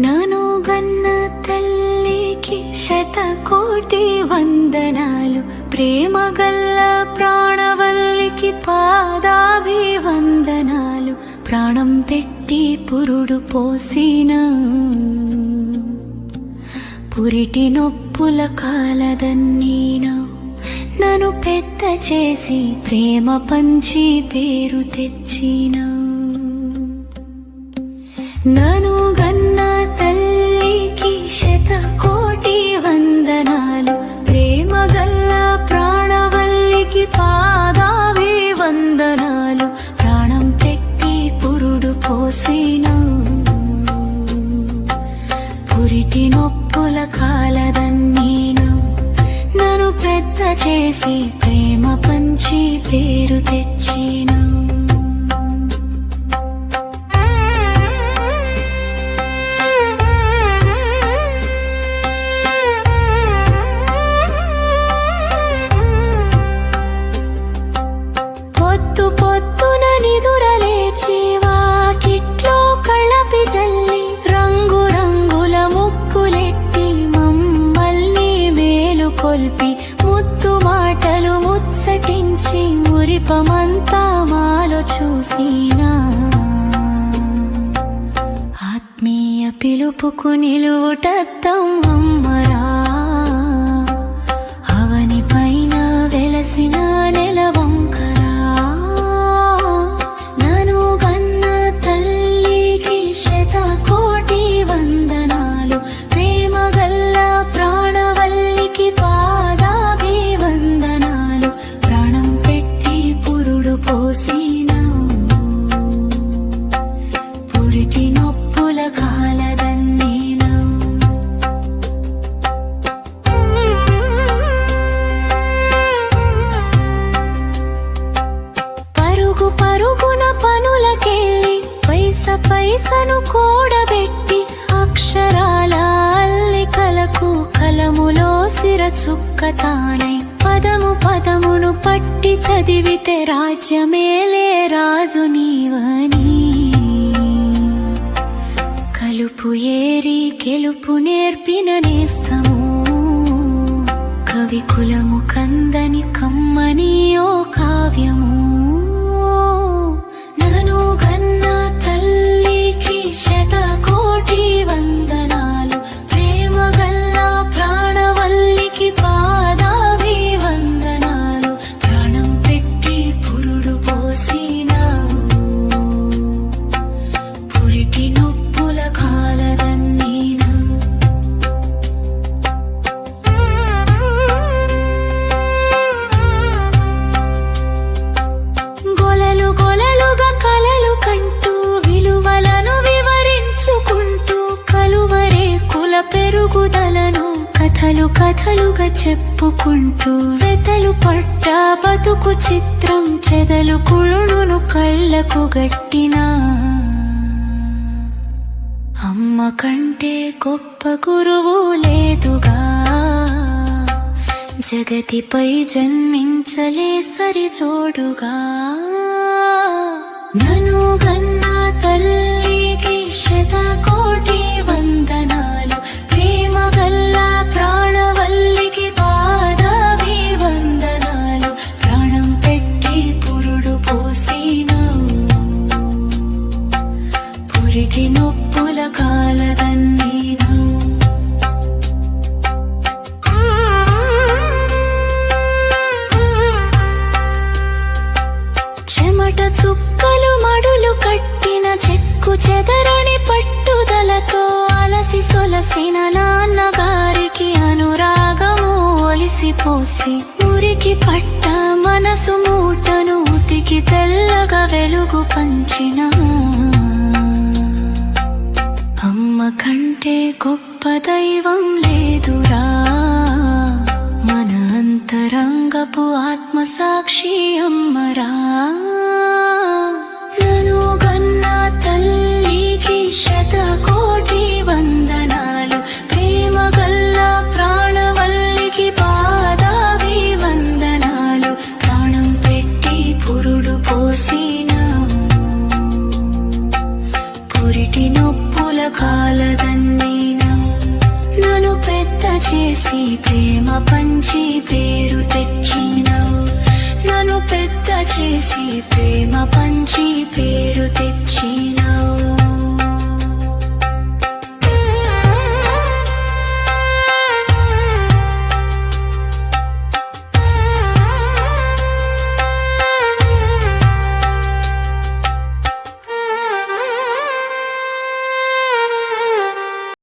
నను గన్న తల్లికి శతకోటి వందనాలు, ప్రేమగల్ల ప్రాణవల్లికి పాదాభివందనాలు. ప్రాణం పెట్టి పురుడు పోసిన పురిటి నొప్పుల కాలదన్నీనా, నన్ను పెద్ద చేసి ప్రేమ పంచి పేరు తెచ్చిన. నను గన్న తల్లికి శతకోటి వందనాలు, ప్రేమగల్ల ప్రాణవల్లికి పాదాభివందనాలు. ప్రాణం పెట్టి పురుడు పోసిన పురిటి నొప్పుల కాలదన్నీనా, నన్ను పెద్ద చేసి ప్రేమ పంచి పేరు తెచ్చిన. పొద్దు పొద్దున నిదురలేచి వాకిట్లో కళ్ళపి జల్లి, రంగు రంగుల ముక్కులెట్టి మమ్మల్ని మేలుకొల్పి, ముద్దు మాటలు ముచ్చటించి మురిపమంతా మాలో చూసినా. ఆత్మీయ పిలుపుకు నిలువుటద్దం అమ్మరా, అవని పైన వెలసిన నెలవంకరా. నను గన్న తల్లికి శతకోటి వందనాలు, ప్రేమగల్ల ప్రాణవల్లికి పాదాభివందనాలు. ప్రాణం పెట్టి పురుడు పోసిన పురిటి నొప్పుల కాలదన్నీనా. పరుగు పరుగున పనులకెళ్ళి పైసను కూడబెట్టి, అక్షరాల అల్లికలకు కలములో సిర చుక్కతానై, పదము పదమును పట్టి చదివితే రాజ్యమేలే రాజు నీవని. కలుపు ఏరి గెలుపు నేర్పిన నేస్తము, కవి కులము కందని కమ్మని ఓ కావ్యము. నను గన్న తల్లికి శతకోటి వందనాలు, ప్రేమగల్ల ప్రాణవల్లికి పాదాభివందనాలు. ప్రాణం పెట్టి పురుడు పోసిన పురిటి నొప్పుల కాలదన్నీనా. గొలలు గొలలుగా కలలు కంటూ, విలువలను వివరించుకుంటూ, కలువరే కుల పెరుగుదలను కథలు కథలుగా చెప్పుకుంటూ, వెతలు పట్ట బతుకు చిత్రం చెదలు కుళ్ళును కళ్ళకు గట్టినా. అమ్మ కంటే గొప్ప గురువు లేదుగా, జగతిపై జన్మించలే సరిజోడుగా. నను గన్న తల్లికి శతకోటి వందనాలు, ప్రేమగల్ల ప్రాణవల్లికి పాదాభివందనాలు. ప్రాణం పెట్టి పురుడు పోసిన పురిటి నొప్పుల కాలదన్నీనా. చెమట చుక్కలు మడులు కట్టిన చెక్కు చెదరని పట్టుదలతో, అలసి సొలసిన నాన్నగారికి అనురాగము ఒలిసిపోసి, మురికి పట్ట మనసు మూటను ఉతికి తెల్లగా వెలుగు పంచిన. అమ్మ కంటే గొప్ప దైవం లేదురా, మన అంతరంగపు ఆత్మసాక్షి అమ్మరా.